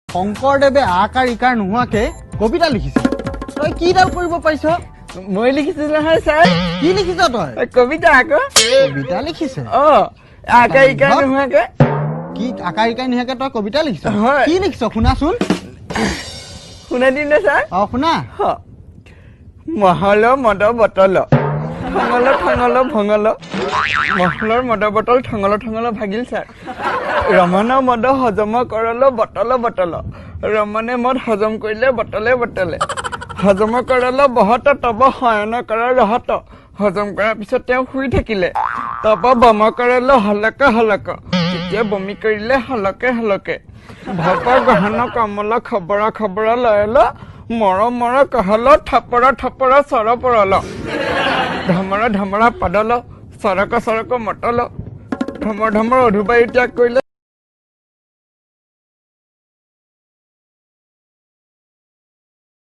শংকৰদেৱে আকাৰ ইকাৰ নোহোৱাকে কবিতা লিখিছে তই কি ডাল কৰিব পাৰিছ মই লিখিছো নহয় স্যাৰ কি লিখিছ তই কবিতা আকৌ কবিতা লিখিছে আকাৰ ইকাৰ নোহোৱাকে কি আকাৰ ইকাৰ নোহোৱাকে তই কবিতা লিখিছ হয়। কি লিখিছ শুনাচোন শুনা দিম নে স্যাৰ শুনা মহল মদ বটল ঠঙল ঠঙল ভঙল মহলৰ মদ বটল ঠঙল ঠঙল ভাগিল স্যাৰ ৰমণ মদ হজম কৰল বটল বটল ৰমণে মদ হজম কৰিলে বটলে বটলে হজম কৰল বহত তব শয়ন কৰ ৰহত হজম কৰাৰ পিছত তেওঁ শুই থাকিলে তব বম কৰল হলক হলক তেতিয়া বমি কৰিলে হলকে হলকে ভক গহন কমল খবৰ খবৰ লয়ল মৰ মৰ কহল থপৰ থপৰ চৰ পৰল ধমৰ ধমৰা পাদল চৰক চৰক মটল ধমৰ ধমৰ অধুবায়ু ত্যাগ কৰিলে